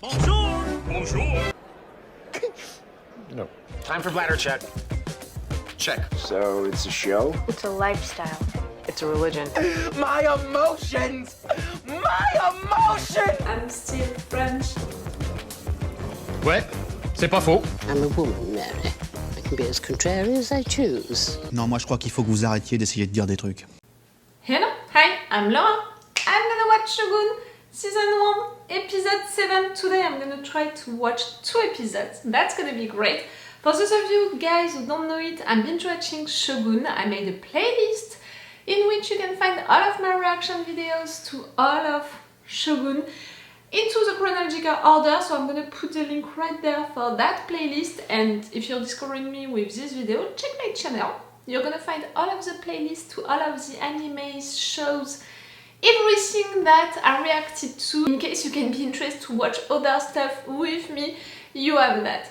Bonjour! Bonjour! No. Time for bladder check. Check. So it's a show? It's a lifestyle. It's a religion. My emotions! My emotions! I'm still French. Ouais, c'est pas faux. I'm a woman, Mary. I can be as contrary as I choose. Non, moi je crois qu'il faut que vous arrêtiez d'essayer de dire des trucs. Hello, hi, I'm Laura. I'm gonna watch Shogun Season 1, Episode 7. Today I'm gonna try to watch 2 episodes. That's gonna be great. For those of you guys who don't know it, I'm binge watching Shogun. I made a playlist in which you can find all of my reaction videos to all of Shogun into the chronological order, so I'm gonna put a link right there for that playlist. And if you're discovering me with this video, check my channel. You're gonna find all of the playlists to all of the animes, shows, everything that I reacted to. In case you can be interested to watch other stuff with me, you have that.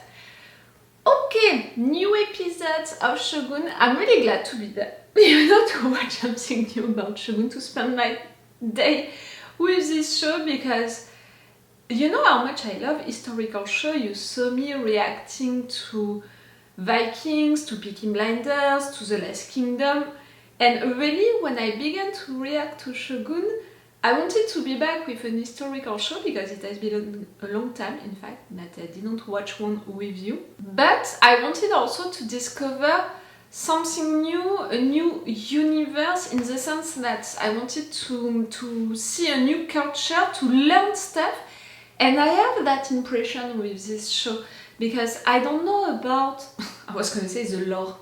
Okay, new episodes of Shogun. I'm really glad to be there, you know, to watch something new about Shogun, to spend my day with this show, because you know how much I love historical show. You saw me reacting to Vikings, to Peaky Blinders, to The Last Kingdom, and really when I began to react to Shogun, I wanted to be back with an historical show, because it has been a long time, in fact, that I didn't watch one with you. But I wanted also to discover something new, a new universe, in the sense that I wanted to see a new culture, to learn stuff. And I have that impression with this show, because I don't know about, I was gonna say the lore.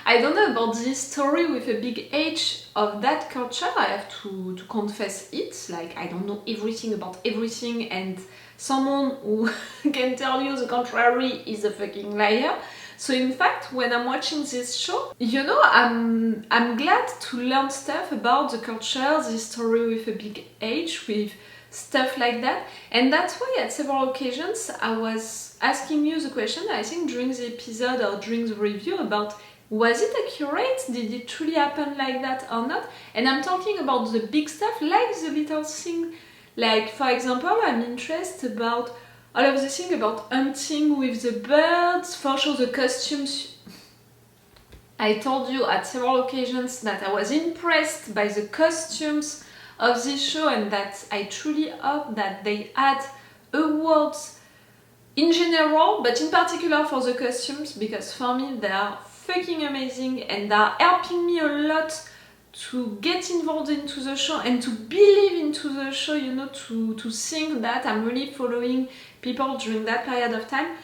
I don't know about the story with a big H of that culture. I have to confess it. Like, I don't know everything about everything, and someone who can tell you the contrary is a fucking liar. So in fact, when I'm watching this show, you know, I'm glad to learn stuff about the culture, the story with a big H, with stuff like that. And that's why at several occasions I was asking you the question, I think during the episode or during the review, about was it accurate? Did it truly happen like that or not? And I'm talking about the big stuff, like the little thing. Like, for example, I'm interested about all of the things about hunting with the birds, for sure the costumes. I told you at several occasions that I was impressed by the costumes of this show, and that I truly hope that they add awards in general, but in particular for the costumes, because for me they are fucking amazing and they are helping me a lot to get involved into the show and to believe into the show, you know, to think that I'm really following people during that period of time.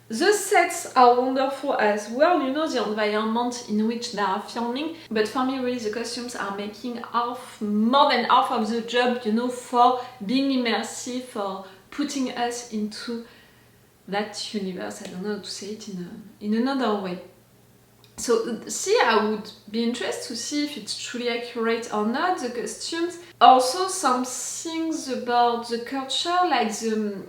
The sets are wonderful as well, you know, the environment in which they are filming, but for me really the costumes are making more than half of the job, you know, for being immersive, for putting us into that universe. I don't know how to say it in another way. So see, I would be interested to see if it's truly accurate or not, the costumes. Also some things about the culture, like the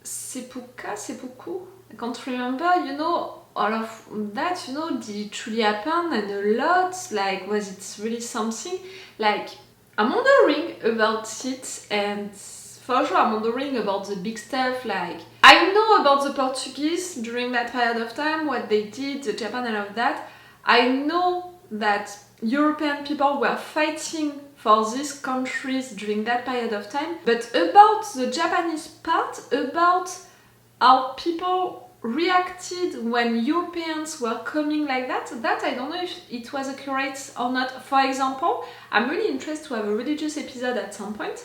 seppuku, I can't remember, you know, all of that, you know, did it truly happen, and a lot, like, was it really something? Like, I'm wondering about it, and for sure I'm wondering about the big stuff, like, I know about the Portuguese during that period of time, what they did, the Japan and all of that. I know that European people were fighting for these countries during that period of time, but about the Japanese part, about how people reacted when Europeans were coming like that I don't know if it was accurate or not. For example, I'm really interested to have a religious episode at some point,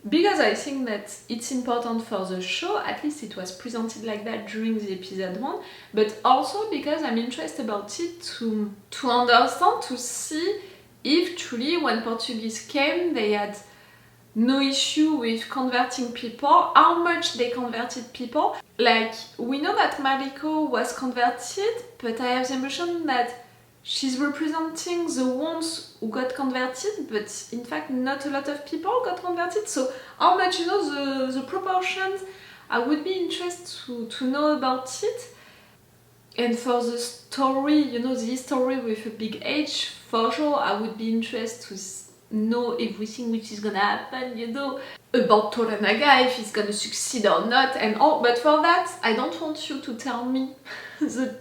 because I think that it's important for the show, at least it was presented like that during the episode 1, but also because I'm interested about it to understand, to see if truly when Portuguese came they had no issue with converting people, how much they converted people. Like, we know that Mariko was converted, but I have the impression that she's representing the ones who got converted, but in fact not a lot of people got converted. So how much, you know, the proportions, I would be interested to know about it. And for the story, you know, the history with a big H, for sure I would be interested know everything which is gonna happen, you know, about Toranaga, if he's gonna succeed or not and all, but for that I don't want you to tell me the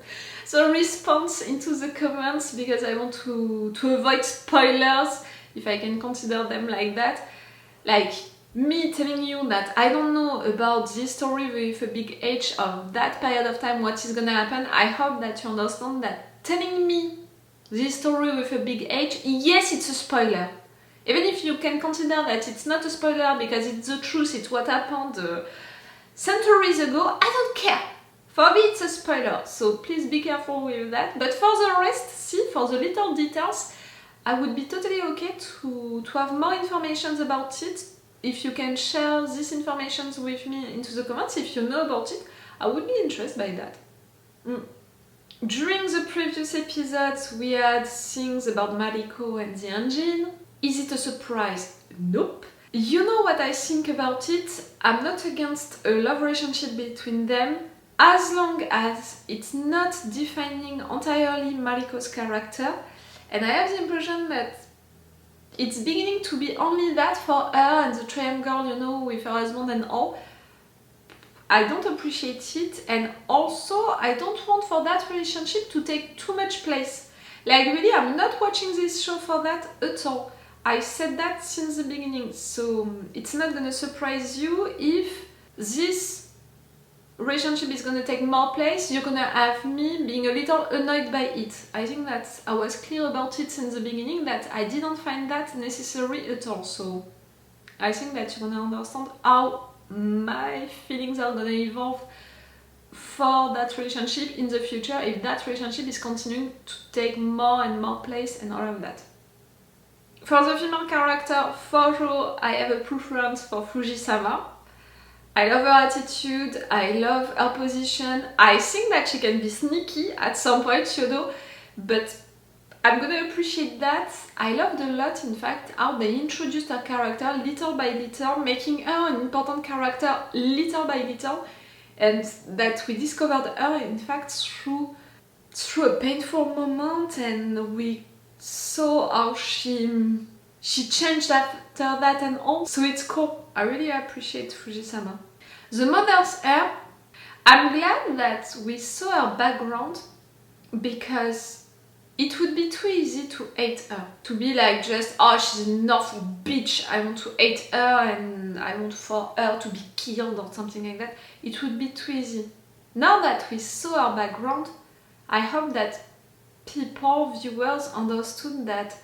response into the comments, because I want to avoid spoilers, if I can consider them like that. Like me telling you that I don't know about this story with a big H of that period of time, what is gonna happen. I hope that you understand that telling me this story with a big H, yes, it's a spoiler. Even if you can consider that it's not a spoiler because it's the truth, it's what happened centuries ago, I don't care. For me it's a spoiler, so please be careful with that. But for the rest, see, for the little details, I would be totally okay to have more information about it. If you can share this information with me into the comments, if you know about it, I would be interested by that. During the previous episodes, we had things about Mariko and the engine. Is it a surprise? Nope. You know what I think about it? I'm not against a love relationship between them, as long as it's not defining entirely Mariko's character. And I have the impression that it's beginning to be only that for her and the triangle, you know, with her husband and all. I don't appreciate it, and also I don't want for that relationship to take too much place. Like really, I'm not watching this show for that at all. I said that since the beginning, so it's not gonna surprise you if this relationship is gonna take more place. You're gonna have me being a little annoyed by it. I think that I was clear about it since the beginning, that I didn't find that necessary at all. So I think that you're gonna understand how my feelings are gonna evolve for that relationship in the future, if that relationship is continuing to take more and more place and all of that. For the female character, for sure, I have a preference for Fuji-sama. I love her attitude, I love her position. I think that she can be sneaky at some point, you know, but I'm gonna appreciate that. I loved a lot, in fact, how they introduced her character little by little, making her an important character little by little, and that we discovered her, in fact, through a painful moment, and we saw how she changed after that and all. So it's cool. I really appreciate Fuji-sama. The mother's hair, I'm glad that we saw her background, because it would be too easy to hate her. To be like just, oh, she's an awful bitch, I want to hate her and I want for her to be killed or something like that. It would be too easy. Now that we saw her background, I hope that people, viewers, understood that,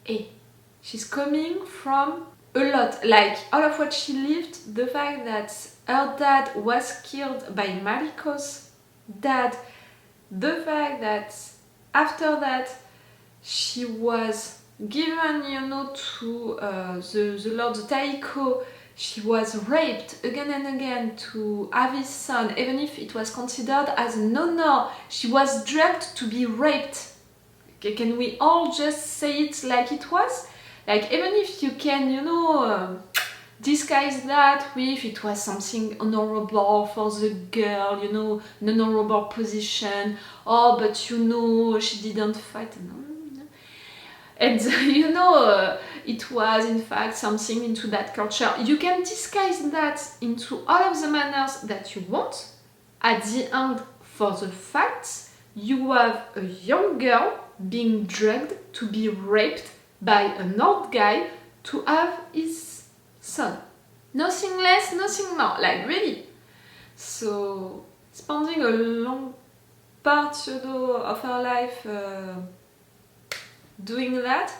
hey, she's coming from a lot. Like, all of what she lived, the fact that her dad was killed by Mariko's dad, the fact that after that she was given, you know, to the Lord Taiko, she was raped again and again to have his son, even if it was considered as an honor. She was drugged to be raped. Okay, can we all just say it like it was? Like, even if you can, you know, disguise that with it was something honorable for the girl, you know, an honorable position, oh, but you know, she didn't fight, no. And you know, it was in fact something into that culture. You can disguise that into all of the manners that you want. At the end, for the facts, you have a young girl being drugged to be raped by an old guy to have his son. Nothing less, nothing more, like really. So, spending a long part, you know, of her life doing that.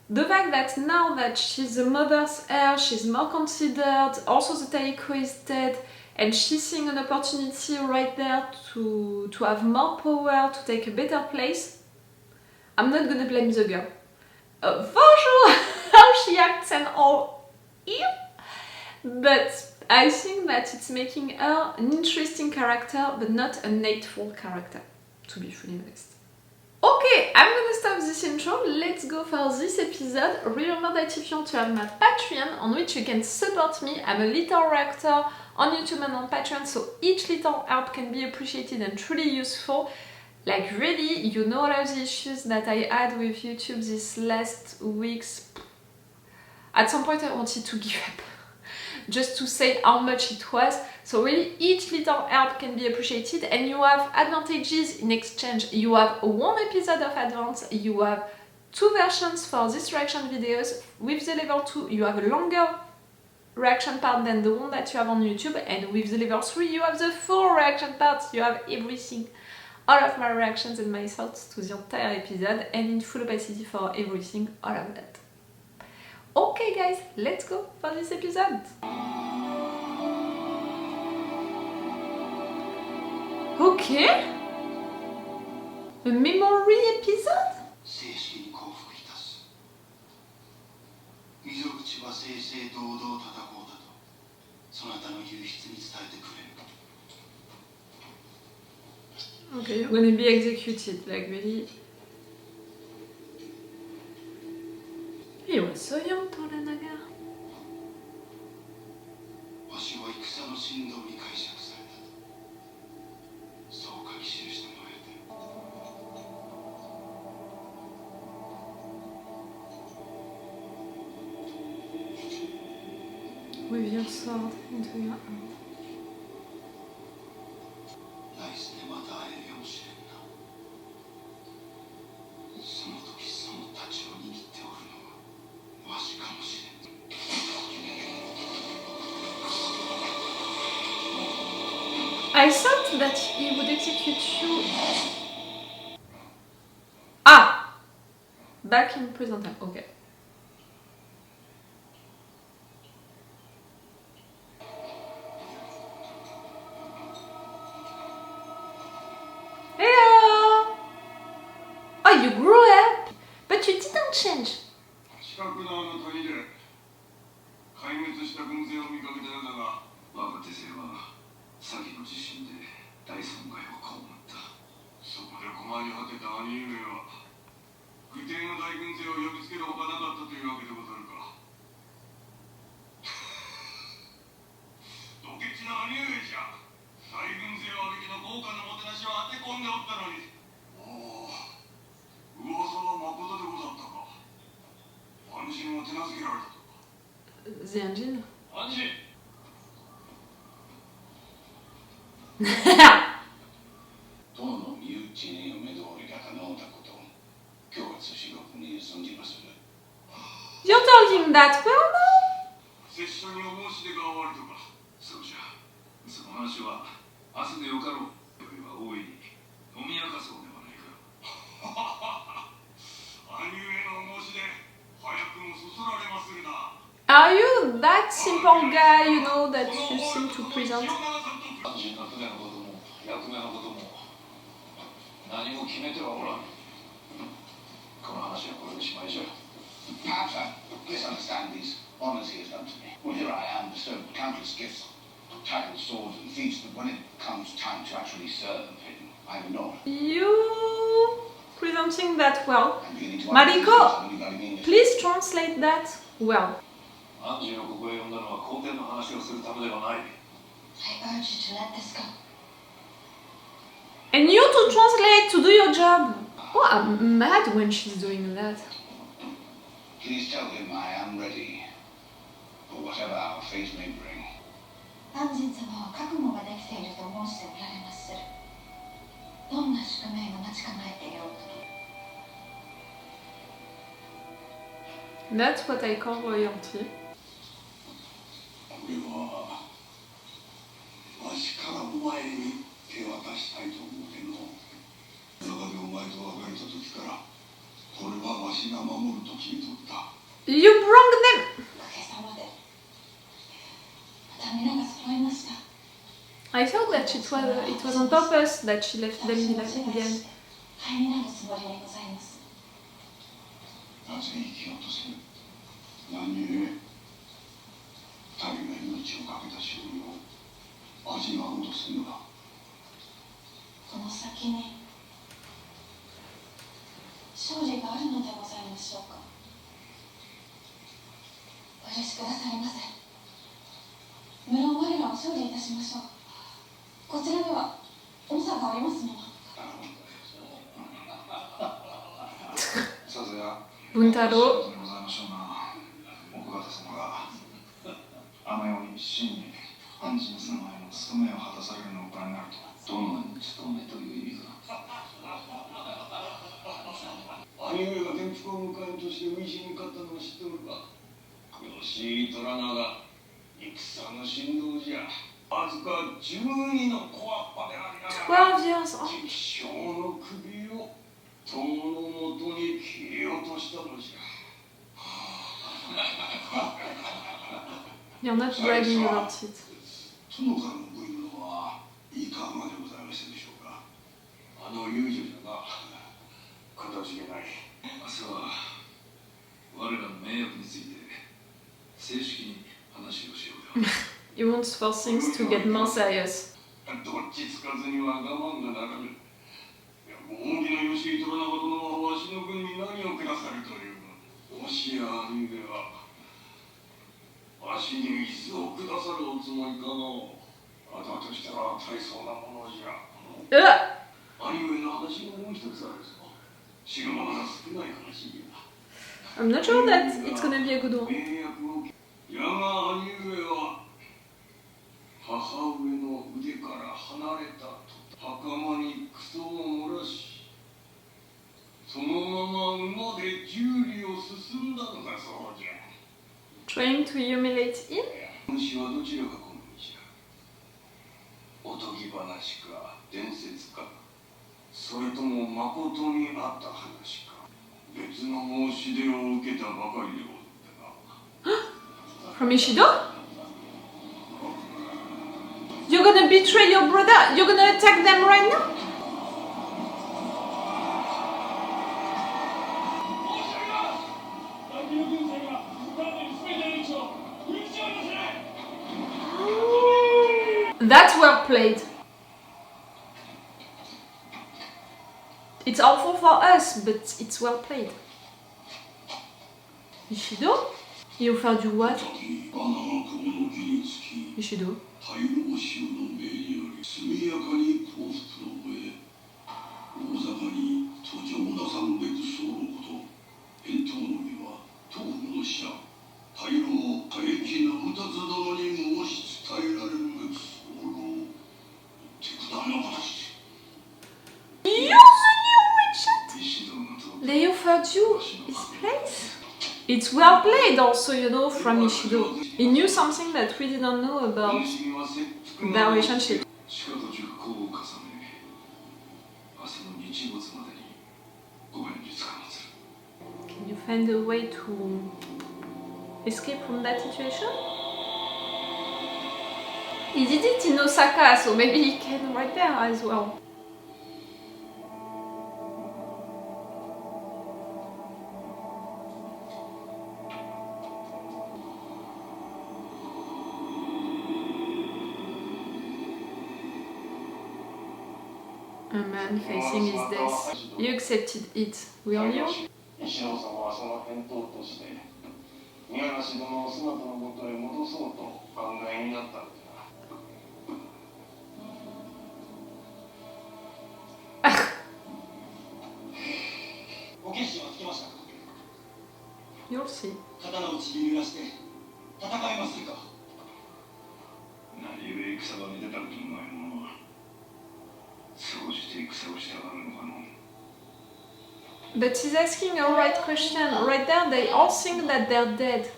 The fact that now that she's a mother's heir, she's more considered, also the Taiko is dead, and she's seeing an opportunity right there to have more power, to take a better place. I'm not gonna blame the girl. For sure, how she acts and all, yeah. But I think that it's making her an interesting character, but not a hateful character, to be fully honest. Okay, I'm gonna stop this intro, let's go for this episode. Remember that if you want to have my Patreon, on which you can support me, I'm a little reactor on YouTube and on Patreon, so each little help can be appreciated and truly useful. Like really, you know all of the issues that I had with YouTube these last weeks, At some point I wanted to give up, just to say how much it was. So really each little help can be appreciated, and you have advantages in exchange. You have 1 episode of advance, you have 2 versions for these reaction videos. With the level 2 you have a longer reaction part than the one that you have on YouTube, and with the level 3 you have the full reaction part. You have everything, all of my reactions and my thoughts to the entire episode, and in full opacity for everything, all of that. Okay guys, let's go for this episode. Okay, a memory episode? 正式に降伏いたす。溝口は正々堂々戦おうだと、そなたの流出に伝えてくれ。 Okay, you're gonna be executed, like really. He was so young, Toranaga. わしは戦の振動に解釈されたと、そう書き記してもらえて。 With your sword into your arm. 来世でまた会えるやもしれんな。その時その太刀を握っておるのはわしかもしれん。 I thought that he would execute you. Ah! Back in present time, okay. Hello! Oh, you grew up! But you didn't change. 近くのあの谷で壊滅した軍勢を見かけたようだが、我が手勢は先の地震で大損害を被った。そこで困り果てた兄上は愚帝の大軍勢を呼びつけるほかなかったというわけでござるか。ドケチな兄上じゃ。大軍勢を挙げての豪華なもてなしを当て込んでおったのに。おお、噂はまことでござったか。安心を手なずけられたとか。 The engine? 安心。殿の身内に嫁通りが可能だこと、今日は寿司六に存じまする。 You're talking that well now? 拙者にお申し出が終わりとか。そうじゃ。その話は明日でよかろう。よりは大いに飲み明かそうではないか。兄上のお申し出、早くもそそられまするな。 Are you that simple guy, you know, that you seem to present? 安心の船のことも役目のことも何も決めてはおらん。この話はこれでしまいじゃ。 Perhaps I misunderstand these honors he has done to me. Well, here I am, bestowed countless gifts, titles, swords, and feats, but when it comes time to actually serve him, I'm ignored. You presenting that well. I'm beginning to Mariko, understand something about English. please translate that well. アンジーをここへ呼んだのは皇帝の話をするためではない。 I urge you to let this go. And you to translate, to do your job. Oh, I'm mad when she's doing that. Please tell him I am ready for whatever our fate may bring. 安心様は覚悟ができていると申しておられまする。どんな宿命が待ち構えていようと。 That's what I call royalty. これはわしからお前に手渡したいと思うての。中でお前と別れた時からこれはわしが守ると決めとった。 You brought them! おかげさまでまた皆が揃いました。 I thought that it was on purpose that she left them 私の死が behind. 灰になるつもりにございます。なぜ生きようとする。何故民が命をかけた勝利を味わおうとするのだ。この先に勝利があるのでございましょうか。お許しくださいませ。無論我らは勝利いたしましょう。こちらには重さがありますもの。さすが Buntaro. でございましょうな。奥方務めを果たされるのをご覧になると、殿に務めという意味か。兄上が天福を迎えんとして初陣に勝ったのを知っておるか。よし虎長、戦の神道じゃ。わずか12の小わっぱでありながら、 12 years old. 敵将の首を友のもとに切り落としたのじゃ。You're not bragging about it. 殿からのご意見はいかがでございましたでしょうか。あの遊女じゃな、かたじけない。明日は我らの名誉について正式に話をしようではないか。He wants for things to get more serious. どっちつかずには我慢がならぬ。大きな吉井虎長殿はわしの軍に何を下さるというの。もしや兄上はわしに椅子を下さるおつもりかの。あだとしたら大層なものじゃ。兄上の話がもう一つあるぞ。知る者が少ない話や。I'm not sure that it's gonna be a good one. やが兄上は母上の腕から離れたと袴にクソを漏らし、そのまま馬で十里を進んだのだそうじゃ。 Trying to humiliate him? 主はどちらが好みじゃ。おとぎ話か伝説か、それともまことにあった話か、別の申し出を受けたばかりでおったな。From Ishido? You're gonna betray your brother? You're gonna attack them right now? That's well played. It's awful for us, but it's well played. Ishido? Il a offert du what? Ishido? 大老衆の命により速やかに降伏の上、大坂に途上なさんべく候こと、返答の儀は当府の使者大老過激な無達殿に申し伝えられるべく候手札の形。 You're the new Regent! They offered you his place? It's well played also, you know, from Ishido. He knew something that we didn't know about their relationship. Can you find a way to escape from that situation? He did it in Osaka, so maybe he can right there as well. A man facing his death. You accepted it, will you? 石野様はその返答として、宮梨殿をそなたのもとへ戻そうと考えになったのでな。ご決心はつきましたか。 You'll see. 刀をちぎり出して戦いますか。何故戦場に出たこともない者は総じて戦をしたがるのかの。 But he's asking a right question. Right there, they all think that they're dead.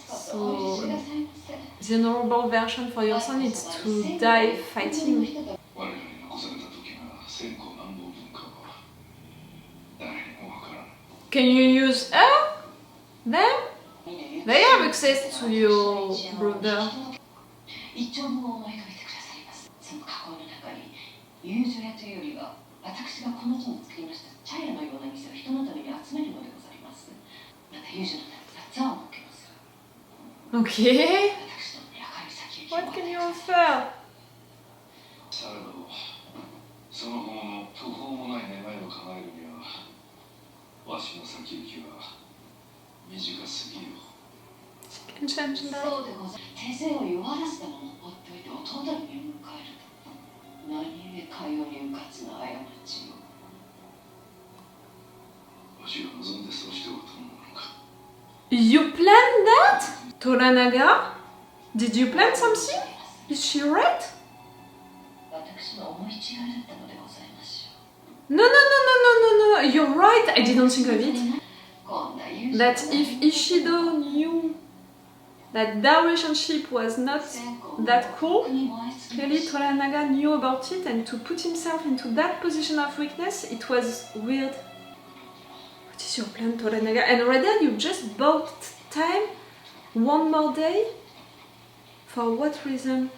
So, the honorable version for your son is to die fighting. Can you use her? Them? They have access to your brother. 私がこの字を作りました茶屋のような店を人のために集めるのでございます。また遊女の中で座を設けます。 Okay. 私どもに明るい先行きを What can you offer? さらばその方の途方もない願いを叶えるには、わしの先行きは短すぎる。 Can change that. そうでございます。手勢を弱らせたまま放っておいて弟に迎えると。何故かようにうかつな過ちを。わしが望んでそうしておると思うのか。 You planned that? Toranaga? Did you plan something? Is she right? No, no, no, no, no, no, no, you're right, I didn't think of it. That if Ishido knew that their relationship was not that cool, clearly Toranaga knew about it, and to put himself into that position of weakness, it was weird. What is your plan, Toranaga? And rather you just bought time, one more day? For what reason?